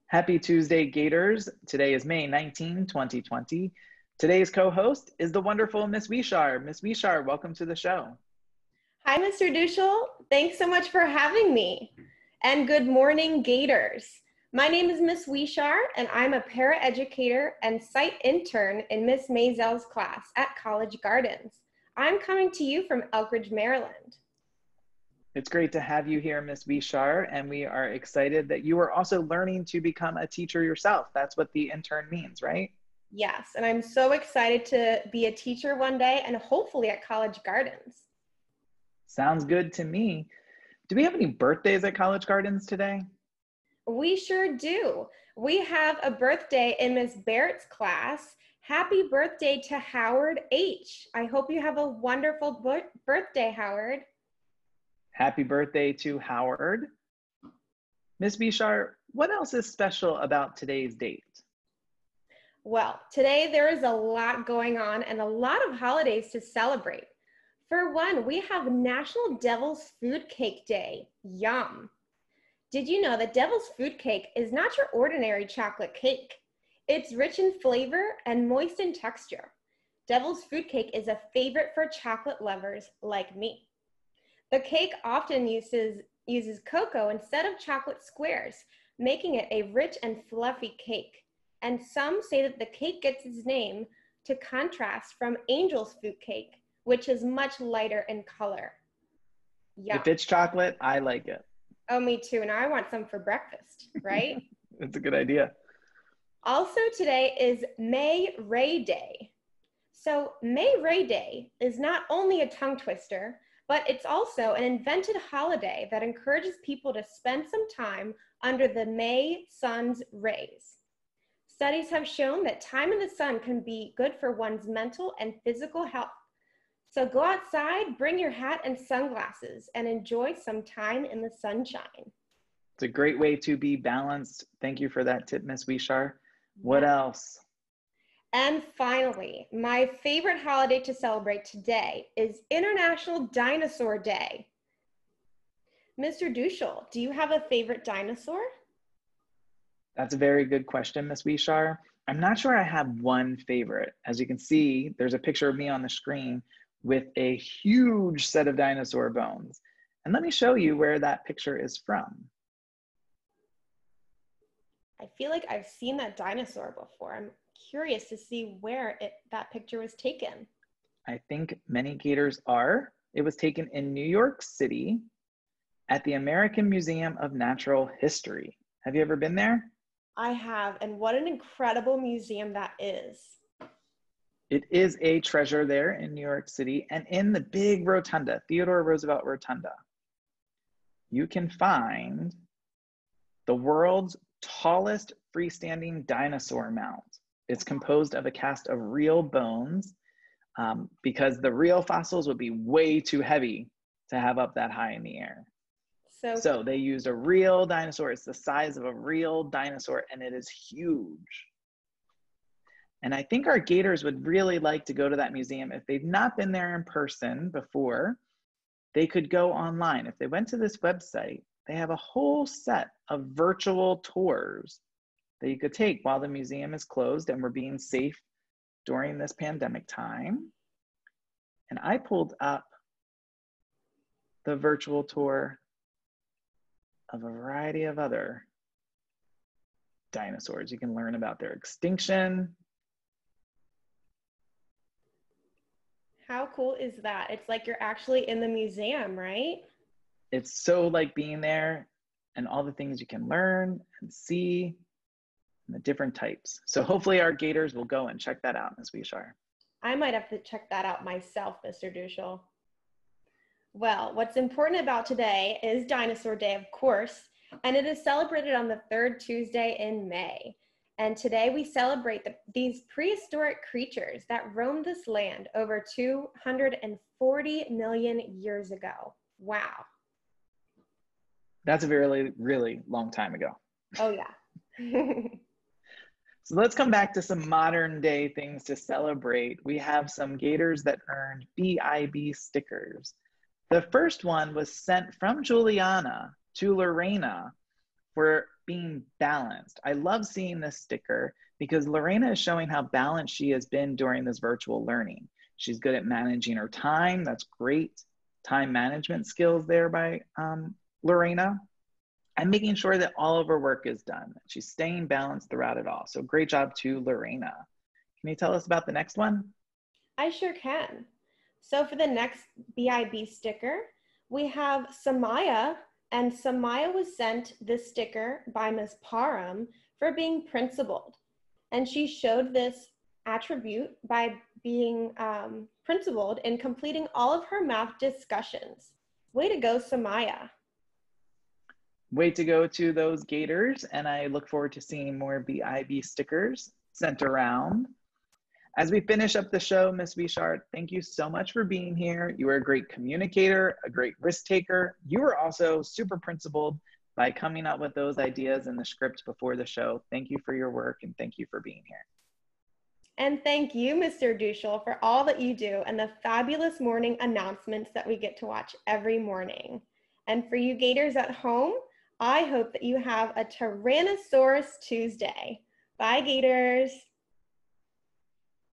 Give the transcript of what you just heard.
Happy Tuesday, Gators. Today is May 19, 2020. Today's co-host is the wonderful Miss Weishaar. Miss Weishaar, welcome to the show. Hi, Mr. Duschel. Thanks so much for having me. And good morning, Gators. My name is Miss Weishaar, and I'm a paraeducator and site intern in Miss Mazel's class at College Gardens. I'm coming to you from Elkridge, Maryland. It's great to have you here, Miss Weishaar, and we are excited that you are also learning to become a teacher yourself. That's what the intern means, right? Yes, and I'm so excited to be a teacher one day and hopefully at College Gardens. Sounds good to me. Do we have any birthdays at College Gardens today? We sure do. We have a birthday in Miss Barrett's class. Happy birthday to Howard H. I hope you have a wonderful birthday, Howard. Happy birthday to Howard. Miss Weishaar, what else is special about today's date? Well, today there is a lot going on and a lot of holidays to celebrate. For one, we have National Devil's Food Cake Day. Yum! Did you know that Devil's Food Cake is not your ordinary chocolate cake? It's rich in flavor and moist in texture. Devil's Food Cake is a favorite for chocolate lovers like me. The cake often uses cocoa instead of chocolate squares, making it a rich and fluffy cake. And some say that the cake gets its name to contrast from Angel's Food Cake, which is much lighter in color. Yum. If it's chocolate, I like it. Oh, me too. And I want some for breakfast, right? That's a good idea. Also today is May Ray Day. So May Ray Day is not only a tongue twister, but it's also an invented holiday that encourages people to spend some time under the May sun's rays. Studies have shown that time in the sun can be good for one's mental and physical health. So go outside, bring your hat and sunglasses, and enjoy some time in the sunshine. It's a great way to be balanced. Thank you for that tip, Miss Weishaar. What else? And finally, my favorite holiday to celebrate today is International Dinosaur Day. Mr. Duschel, do you have a favorite dinosaur? That's a very good question, Miss Weishaar. I'm not sure I have one favorite. As you can see, there's a picture of me on the screen with a huge set of dinosaur bones. And let me show you where that picture is from. I feel like I've seen that dinosaur before. I'm curious to see where that picture was taken. I think many Gators are. It was taken in New York City at the American Museum of Natural History. Have you ever been there? I have, and what an incredible museum that is. It is a treasure there in New York City, and in the big rotunda, Theodore Roosevelt Rotunda, you can find the world's tallest freestanding dinosaur mount. It's composed of a cast of real bones because the real fossils would be way too heavy to have up that high in the air. So they used a real dinosaur. It's the size of a real dinosaur, and it is huge. And I think our Gators would really like to go to that museum. If they've not been there in person before, they could go online. If they went to this website, they have a whole set of virtual tours that you could take while the museum is closed and we're being safe during this pandemic time. And I pulled up the virtual tour of a variety of other dinosaurs. You can learn about their extinction. How cool is that? It's like you're actually in the museum, right? It's so like being there and all the things you can learn and see and the different types. So hopefully our Gators will go and check that out, Ms. Weishaar. I might have to check that out myself, Mr. Duschel. Well, what's important about today is Dinosaur Day, of course, and it is celebrated on the third Tuesday in May. And today we celebrate these prehistoric creatures that roamed this land over 240 million years ago. Wow. That's a really, really long time ago. Oh, yeah. So let's come back to some modern day things to celebrate. We have some Gators that earned BIB stickers. The first one was sent from Juliana to Lorena for being balanced. balanced. I love seeing this sticker because Lorena is showing how balanced she has been during this virtual learning. She's good at managing her time. That's great. Time management skills there by Lorena. And making sure that all of her work is done. She's staying balanced throughout it all. So great job to Lorena. Can you tell us about the next one? I sure can. So for the next BIB sticker, we have Samaya, and Samaya was sent this sticker by Ms. Parham for being principled. And she showed this attribute by being principled in completing all of her math discussions. Way to go, Samaya. Way to go to those Gators, and I look forward to seeing more BIB stickers sent around. As we finish up the show, Ms. Weishaar, thank you so much for being here. You were a great communicator, a great risk taker. You were also super principled by coming up with those ideas in the script before the show. Thank you for your work, and thank you for being here. And thank you, Mr. Duschel, for all that you do and the fabulous morning announcements that we get to watch every morning. And for you Gators at home, I hope that you have a Tyrannosaurus Tuesday. Bye, Gators.